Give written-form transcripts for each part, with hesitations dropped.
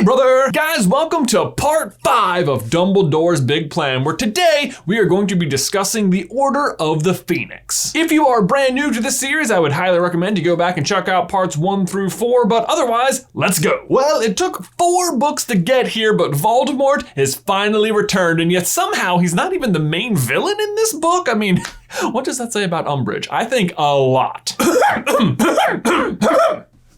Hey brother! Guys, welcome to part 5 of Dumbledore's big plan, where today we are going to be discussing the Order of the Phoenix. If you are brand new to this series, I would highly recommend you go back and check out parts 1 through 4, but otherwise, let's go. Well, it took 4 books to get here, but Voldemort is finally returned, and yet somehow he's not even the main villain in this book. I mean, what does that say about Umbridge? I think a lot.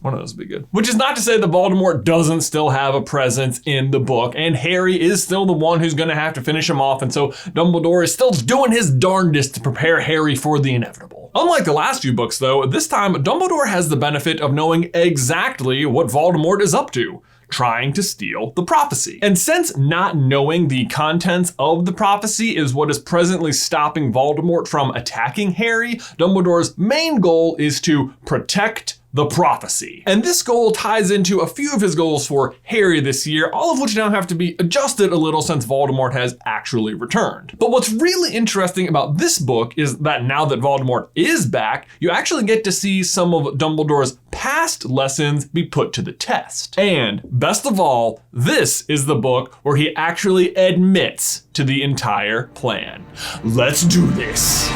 One of those would be good. Which is not to say that Voldemort doesn't still have a presence in the book, and Harry is still the one who's gonna have to finish him off, and so Dumbledore is still doing his darndest to prepare Harry for the inevitable. Unlike the last few books though, this time Dumbledore has the benefit of knowing exactly what Voldemort is up to, trying to steal the prophecy. And since not knowing the contents of the prophecy is what is presently stopping Voldemort from attacking Harry, Dumbledore's main goal is to protect the prophecy. And this goal ties into a few of his goals for Harry this year, all of which now have to be adjusted a little since Voldemort has actually returned. But what's really interesting about this book is that now that Voldemort is back, you actually get to see some of Dumbledore's past lessons be put to the test. And best of all, this is the book where he actually admits to the entire plan. Let's do this.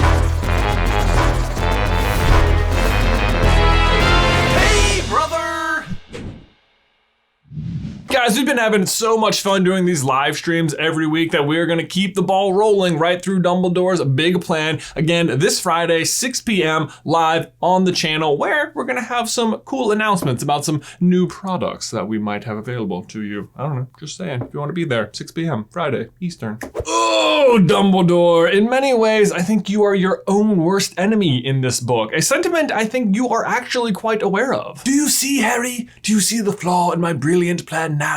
Guys, we've been having so much fun doing these live streams every week that we're gonna keep the ball rolling right through Dumbledore's big plan. Again, this Friday, 6 p.m. live on the channel, where we're gonna have some cool announcements about some new products that we might have available to you. I don't know, just saying, if you wanna be there, 6 p.m. Friday, Eastern. Oh, Dumbledore, in many ways, I think you are your own worst enemy in this book, a sentiment I think you are actually quite aware of. Do you see, Harry? Do you see the flaw in my brilliant plan now?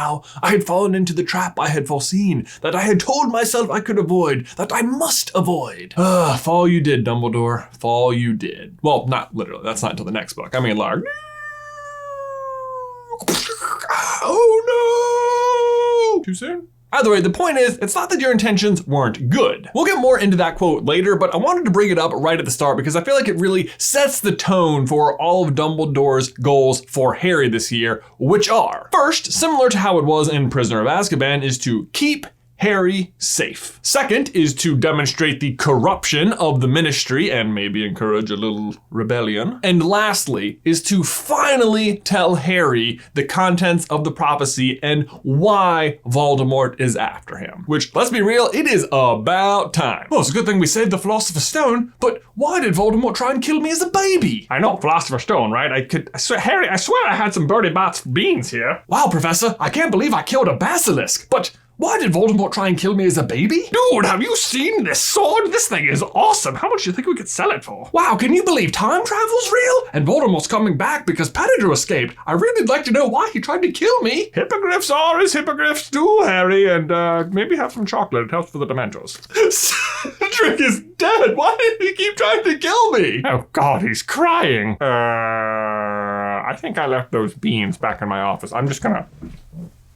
I had fallen into the trap I had foreseen, that I had told myself I could avoid, that I must avoid. Fall you did, Dumbledore, fall you did. Well, not literally, that's not until the next book. I mean, like, oh no! Too soon? Either way, the point is, it's not that your intentions weren't good. We'll get more into that quote later, but I wanted to bring it up right at the start because I feel like it really sets the tone for all of Dumbledore's goals for Harry this year, which are, first, similar to how it was in Prisoner of Azkaban, is to keep Harry safe. Second is to demonstrate the corruption of the ministry and maybe encourage a little rebellion. And lastly is to finally tell Harry the contents of the prophecy and why Voldemort is after him. Which, let's be real, it is about time. Well, it's a good thing we saved the Philosopher's Stone, but why did Voldemort try and kill me as a baby? I know, Philosopher's Stone, right? Harry, I swear I had some Bertie Bott's beans here. Wow, Professor, I can't believe I killed a basilisk, but why did Voldemort try and kill me as a baby? Dude, have you seen this sword? This thing is awesome. How much do you think we could sell it for? Wow, can you believe time travel's real? And Voldemort's coming back because Pettigrew escaped. I really'd like to know why he tried to kill me. Hippogriffs are as hippogriffs do, Harry, and maybe have some chocolate. It helps for the Dementors. Cedric is dead. Why did he keep trying to kill me? Oh God, he's crying. I think I left those beans back in my office. I'm just gonna...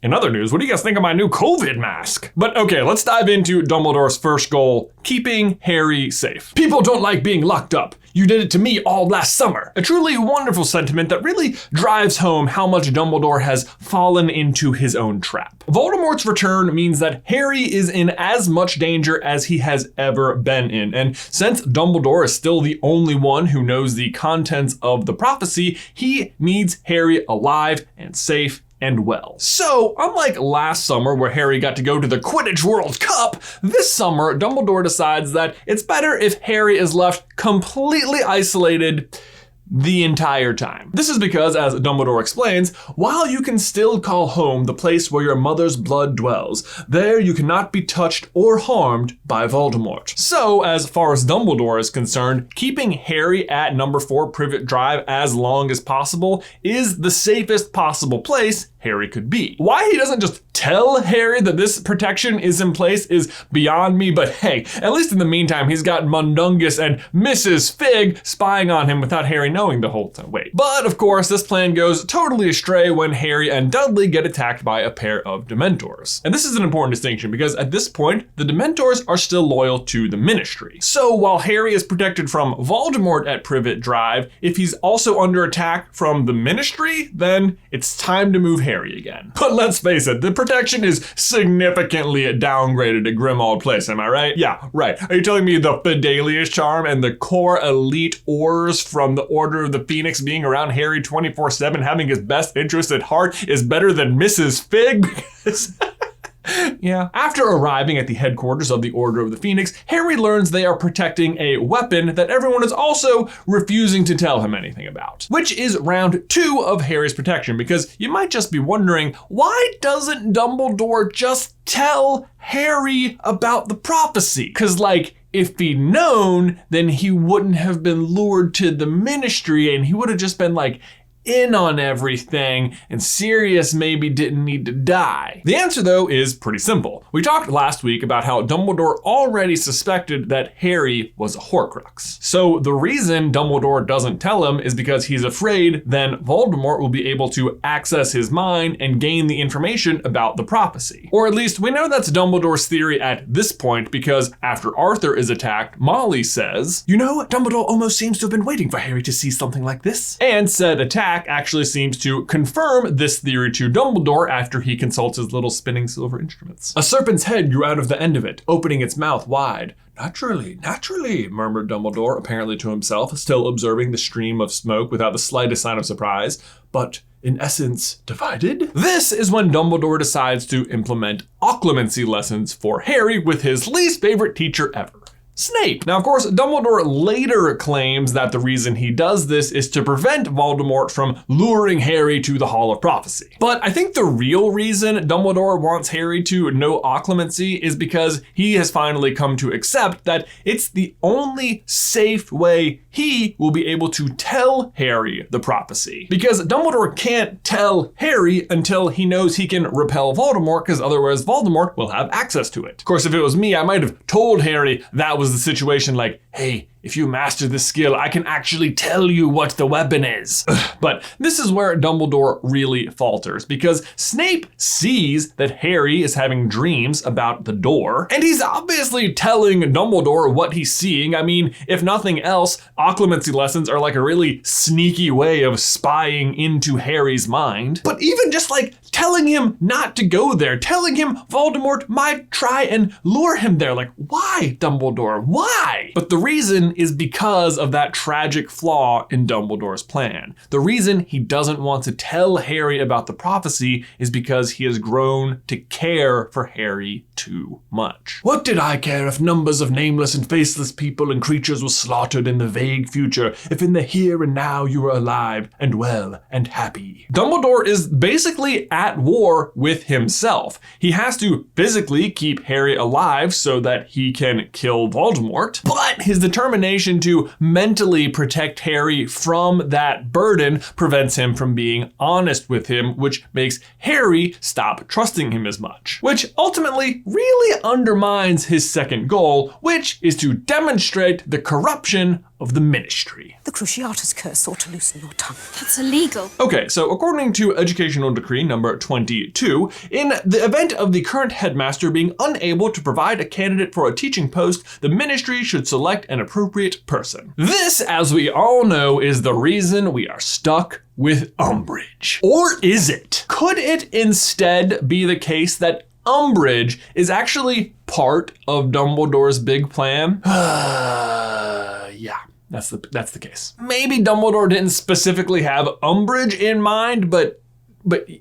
In other news, what do you guys think of my new COVID mask? But okay, let's dive into Dumbledore's first goal, keeping Harry safe. People don't like being locked up. You did it to me all last summer. A truly wonderful sentiment that really drives home how much Dumbledore has fallen into his own trap. Voldemort's return means that Harry is in as much danger as he has ever been in. And since Dumbledore is still the only one who knows the contents of the prophecy, he needs Harry alive and safe and well. So, unlike last summer where Harry got to go to the Quidditch World Cup, this summer Dumbledore decides that it's better if Harry is left completely isolated the entire time. This is because, as Dumbledore explains, while you can still call home the place where your mother's blood dwells, there you cannot be touched or harmed by Voldemort. So, as far as Dumbledore is concerned, keeping Harry at number 4 Privet Drive as long as possible is the safest possible place Harry could be. Why he doesn't just tell Harry that this protection is in place is beyond me, but hey, at least in the meantime, he's got Mundungus and Mrs. Fig spying on him without Harry knowing the whole time. Wait. But of course, this plan goes totally astray when Harry and Dudley get attacked by a pair of Dementors. And this is an important distinction because at this point, the Dementors are still loyal to the Ministry. So while Harry is protected from Voldemort at Privet Drive, if he's also under attack from the Ministry, then it's time to move Harry again. But let's face it, the protection is significantly downgraded at Grimmauld Place, am I right? Yeah, right. Are you telling me the Fidelius charm and the core elite Aurors from the Order of the Phoenix being around Harry 24/7, having his best interest at heart, is better than Mrs. Fig? Yeah. After arriving at the headquarters of the Order of the Phoenix, Harry learns they are protecting a weapon that everyone is also refusing to tell him anything about, which is round 2 of Harry's protection, because you might just be wondering, why doesn't Dumbledore just tell Harry about the prophecy? Because if he'd known, then he wouldn't have been lured to the Ministry and he would have just been in on everything, and Sirius maybe didn't need to die. The answer, though, is pretty simple. We talked last week about how Dumbledore already suspected that Harry was a Horcrux. So the reason Dumbledore doesn't tell him is because he's afraid then Voldemort will be able to access his mind and gain the information about the prophecy. Or at least we know that's Dumbledore's theory at this point, because after Arthur is attacked, Molly says, "You know, Dumbledore almost seems to have been waiting for Harry to see something like this." And said attack actually seems to confirm this theory to Dumbledore after he consults his little spinning silver instruments. "A serpent's head grew out of the end of it, opening its mouth wide. Naturally, murmured Dumbledore, apparently to himself, still observing the stream of smoke without the slightest sign of surprise. But in essence, divided? This is when Dumbledore decides to implement occlumency lessons for Harry with his least favorite teacher ever, Snape. Now, of course, Dumbledore later claims that the reason he does this is to prevent Voldemort from luring Harry to the Hall of Prophecy. But I think the real reason Dumbledore wants Harry to know occlumency is because he has finally come to accept that it's the only safe way he will be able to tell Harry the prophecy. Because Dumbledore can't tell Harry until he knows he can repel Voldemort, because otherwise Voldemort will have access to it. Of course, if it was me, I might have told Harry that was the situation, hey, if you master this skill, I can actually tell you what the weapon is. But this is where Dumbledore really falters, because Snape sees that Harry is having dreams about the door, and he's obviously telling Dumbledore what he's seeing. I mean, if nothing else, occlumency lessons are a really sneaky way of spying into Harry's mind. But even just telling him not to go there, telling him Voldemort might try and lure him there. Why, Dumbledore? Why? But the reason is because of that tragic flaw in Dumbledore's plan. The reason he doesn't want to tell Harry about the prophecy is because he has grown to care for Harry too much. What did I care if numbers of nameless and faceless people and creatures were slaughtered in the vague future, if in the here and now you were alive and well and happy? Dumbledore is basically at war with himself. He has to physically keep Harry alive so that he can kill Voldemort, but his determination to mentally protect Harry from that burden prevents him from being honest with him, which makes Harry stop trusting him as much, which ultimately really undermines his second goal, which is to demonstrate the corruption of the Ministry. The Cruciatus curse ought to loosen your tongue. That's illegal. Okay, so according to Educational Decree number 22, in the event of the current headmaster being unable to provide a candidate for a teaching post, the Ministry should select an appropriate person. This, as we all know, is the reason we are stuck with Umbridge. Or is it? Could it instead be the case that Umbridge is actually part of Dumbledore's big plan? Yeah, that's the case. Maybe Dumbledore didn't specifically have Umbridge in mind, but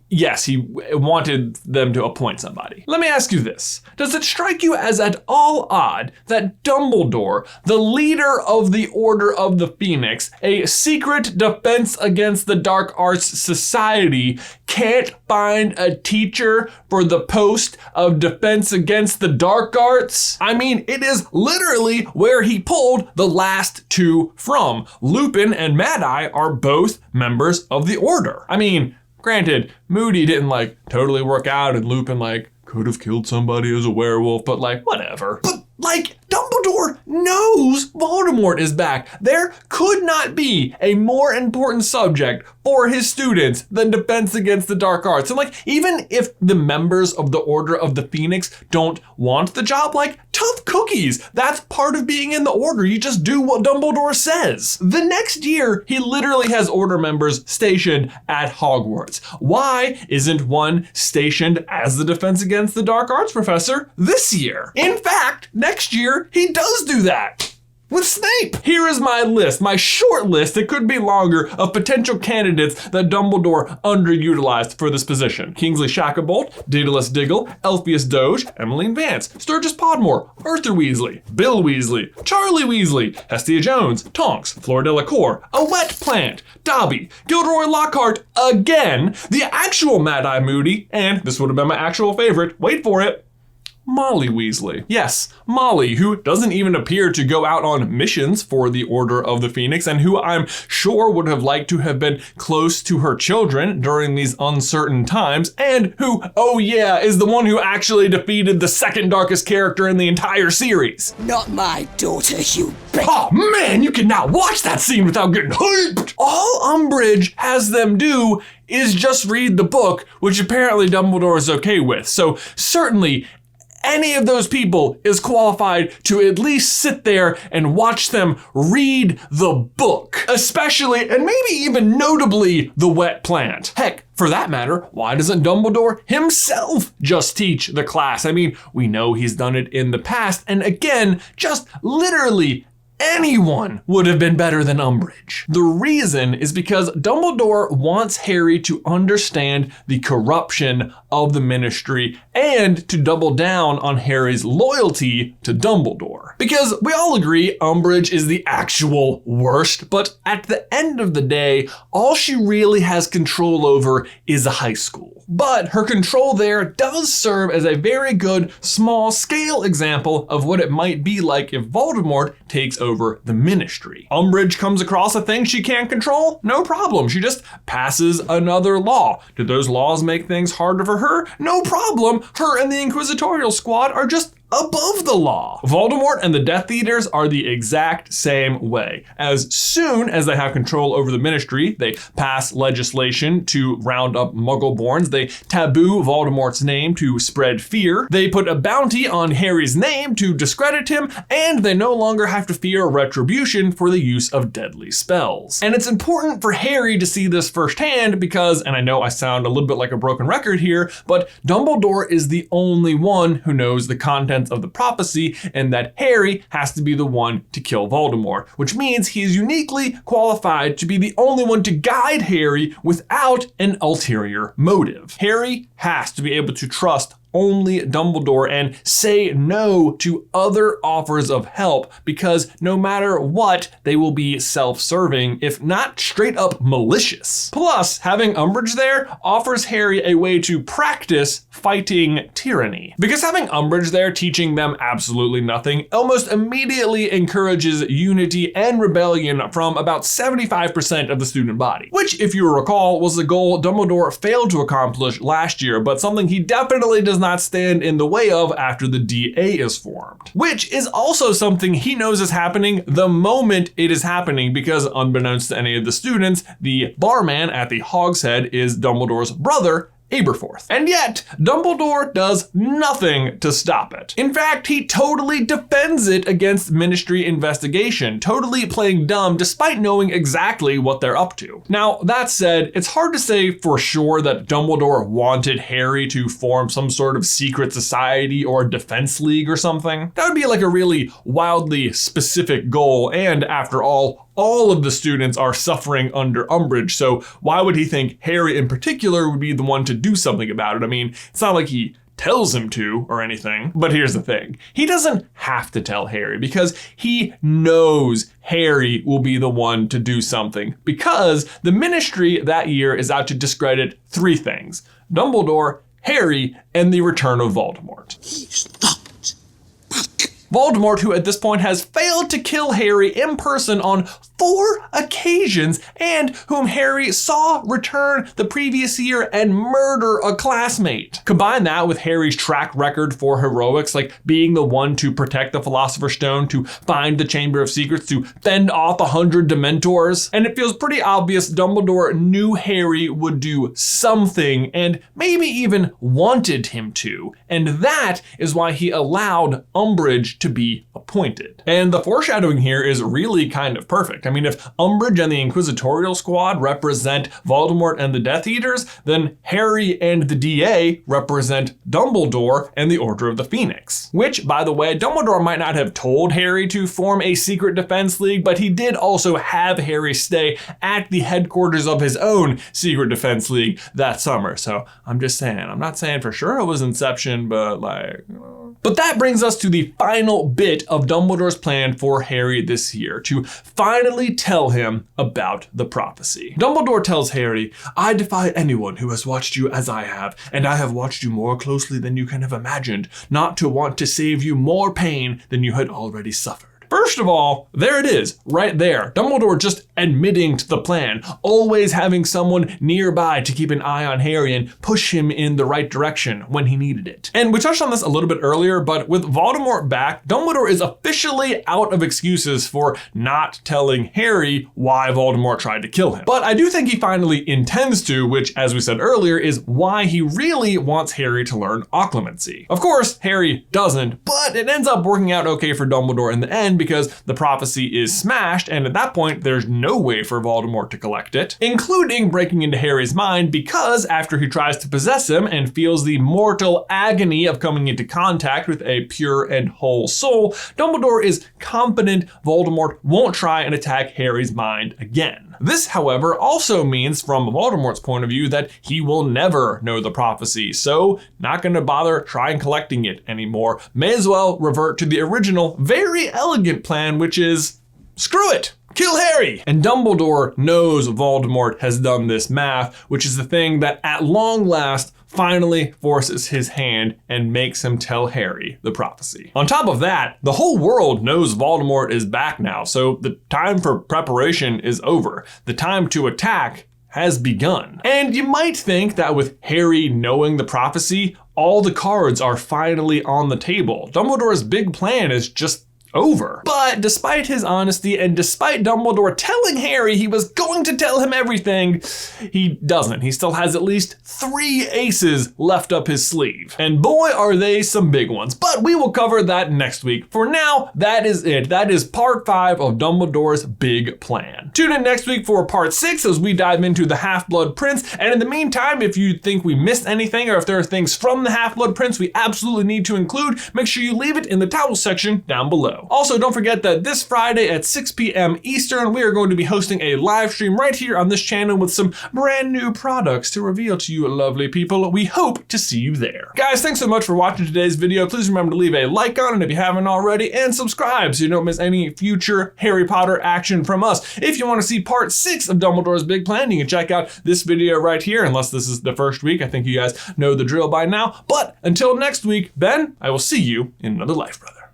yes, he wanted them to appoint somebody. Let me ask you this. Does it strike you as at all odd that Dumbledore, the leader of the Order of the Phoenix, a secret defense against the dark arts society, can't find a teacher for the post of defense against the dark arts? I mean, it is literally where he pulled the last two from. Lupin and Mad-Eye are both members of the Order. I mean, Granted, Moody didn't like totally work out and Lupin like could have killed somebody as a werewolf, but like whatever. But like Dumbledore knows Voldemort is back. There could not be a more important subject for his students than defense against the dark arts. And like, even if the members of the Order of the Phoenix don't want the job, like tough cookies. That's part of being in the Order. You just do what Dumbledore says. The next year, he literally has Order members stationed at Hogwarts. Why isn't one stationed as the defense against the dark arts professor this year? In fact, next year, he does do that. With Snape. Here is my list, my short list, it could be longer, of potential candidates that Dumbledore underutilized for this position. Kingsley Shacklebolt, Daedalus Diggle, Elphias Doge, Emmeline Vance, Sturgis Podmore, Arthur Weasley, Bill Weasley, Charlie Weasley, Hestia Jones, Tonks, Fleur Delacour, A Wet Plant, Dobby, Gilderoy Lockhart again, the actual Mad-Eye Moody, and this would have been my actual favorite, wait for it, Molly Weasley. Yes, Molly, who doesn't even appear to go out on missions for the Order of the Phoenix and who I'm sure would have liked to have been close to her children during these uncertain times, and who, oh yeah, is the one who actually defeated the second darkest character in the entire series. Not my daughter, you bitch. Oh man, you cannot watch that scene without getting hyped. All Umbridge has them do is just read the book, which apparently Dumbledore is okay with. So certainly, any of those people is qualified to at least sit there and watch them read the book. Especially, and maybe even notably, The Wet Plant. Heck, for that matter, why doesn't Dumbledore himself just teach the class? I mean, we know he's done it in the past, and again, just literally anyone would have been better than Umbridge. The reason is because Dumbledore wants Harry to understand the corruption of the Ministry and to double down on Harry's loyalty to Dumbledore. Because we all agree Umbridge is the actual worst, but at the end of the day, all she really has control over is a high school. But her control there does serve as a very good small-scale example of what it might be like if Voldemort takes over the Ministry. Umbridge comes across a thing she can't control? No problem. She just passes another law. Did those laws make things harder for her? No problem. Her and the Inquisitorial Squad are just above the law. Voldemort and the Death Eaters are the exact same way. As soon as they have control over the Ministry, they pass legislation to round up Muggleborns, they taboo Voldemort's name to spread fear, they put a bounty on Harry's name to discredit him, and they no longer have to fear retribution for the use of deadly spells. And it's important for Harry to see this firsthand because, and I know I sound a little bit like a broken record here, but Dumbledore is the only one who knows the contents of the prophecy, and that Harry has to be the one to kill Voldemort, which means he is uniquely qualified to be the only one to guide Harry without an ulterior motive. Harry has to be able to trust only Dumbledore and say no to other offers of help because no matter what, they will be self-serving, if not straight up malicious. Plus, having Umbridge there offers Harry a way to practice fighting tyranny. Because having Umbridge there teaching them absolutely nothing almost immediately encourages unity and rebellion from about 75% of the student body, which, if you recall, was the goal Dumbledore failed to accomplish last year, but something he definitely does not stand in the way of after the DA is formed. Which is also something he knows is happening the moment it is happening because unbeknownst to any of the students, the barman at the Hogshead is Dumbledore's brother, Aberforth. And yet, Dumbledore does nothing to stop it. In fact, he totally defends it against Ministry investigation, totally playing dumb despite knowing exactly what they're up to. Now, that said, it's hard to say for sure that Dumbledore wanted Harry to form some sort of secret society or defense league or something. That would be like a really wildly specific goal, and after all of the students are suffering under Umbridge, so why would he think Harry in particular would be the one to do something about it? I mean, it's not like he tells him to or anything, but here's the thing. He doesn't have to tell Harry because he knows Harry will be the one to do something because the Ministry that year is out to discredit three things: Dumbledore, Harry, and the return of Voldemort. He's not back. Voldemort, who at this point has failed to kill Harry in person on 4 occasions and whom Harry saw return the previous year and murder a classmate. Combine that with Harry's track record for heroics, like being the one to protect the Philosopher's Stone, to find the Chamber of Secrets, to fend off 100 Dementors, and it feels pretty obvious Dumbledore knew Harry would do something and maybe even wanted him to, and that is why he allowed Umbridge to be appointed. And the foreshadowing here is really kind of perfect. I mean, if Umbridge and the Inquisitorial Squad represent Voldemort and the Death Eaters, then Harry and the DA represent Dumbledore and the Order of the Phoenix. Which, by the way, Dumbledore might not have told Harry to form a secret defense league, but he did also have Harry stay at the headquarters of his own secret defense league that summer. So I'm just saying, I'm not saying for sure it was Inception, but like... But that brings us to the final bit of Dumbledore's plan for Harry this year, to finally tell him about the prophecy. Dumbledore tells Harry, "I defy anyone who has watched you as I have, and I have watched you more closely than you can have imagined, not to want to save you more pain than you had already suffered." First of all, there it is, right there. Dumbledore just admitting to the plan, always having someone nearby to keep an eye on Harry and push him in the right direction when he needed it. And we touched on this a little bit earlier, but with Voldemort back, Dumbledore is officially out of excuses for not telling Harry why Voldemort tried to kill him. But I do think he finally intends to, which, as we said earlier, is why he really wants Harry to learn occlumency. Of course, Harry doesn't, but it ends up working out okay for Dumbledore in the end, because the prophecy is smashed, and at that point, there's no way for Voldemort to collect it, including breaking into Harry's mind, because after he tries to possess him and feels the mortal agony of coming into contact with a pure and whole soul, Dumbledore is confident Voldemort won't try and attack Harry's mind again. This, however, also means from Voldemort's point of view that he will never know the prophecy, so not gonna bother trying collecting it anymore. May as well revert to the original, very elegant plan, which is, screw it, kill Harry! And Dumbledore knows Voldemort has done this math, which is the thing that at long last finally forces his hand and makes him tell Harry the prophecy. On top of that, the whole world knows Voldemort is back now, so the time for preparation is over. The time to attack has begun. And you might think that with Harry knowing the prophecy, all the cards are finally on the table. Dumbledore's big plan is just over. But despite his honesty and despite Dumbledore telling Harry he was going to tell him everything, he doesn't. He still has at least 3 aces left up his sleeve. And boy, are they some big ones. But we will cover that next week. For now, that is it. That is part 5 of Dumbledore's big plan. Tune in next week for part 6 as we dive into the Half-Blood Prince. And in the meantime, if you think we missed anything or if there are things from the Half-Blood Prince we absolutely need to include, make sure you leave it in the towel section down below. Also, don't forget that this Friday at 6 p.m. Eastern, we are going to be hosting a live stream right here on this channel with some brand new products to reveal to you lovely people. We hope to see you there. Guys, thanks so much for watching today's video. Please remember to leave a like on it if you haven't already, and subscribe so you don't miss any future Harry Potter action from us. If you want to see part 6 of Dumbledore's big plan, you can check out this video right here, unless this is the first week. I think you guys know the drill by now. But until next week, Ben, I will see you in another life, brother.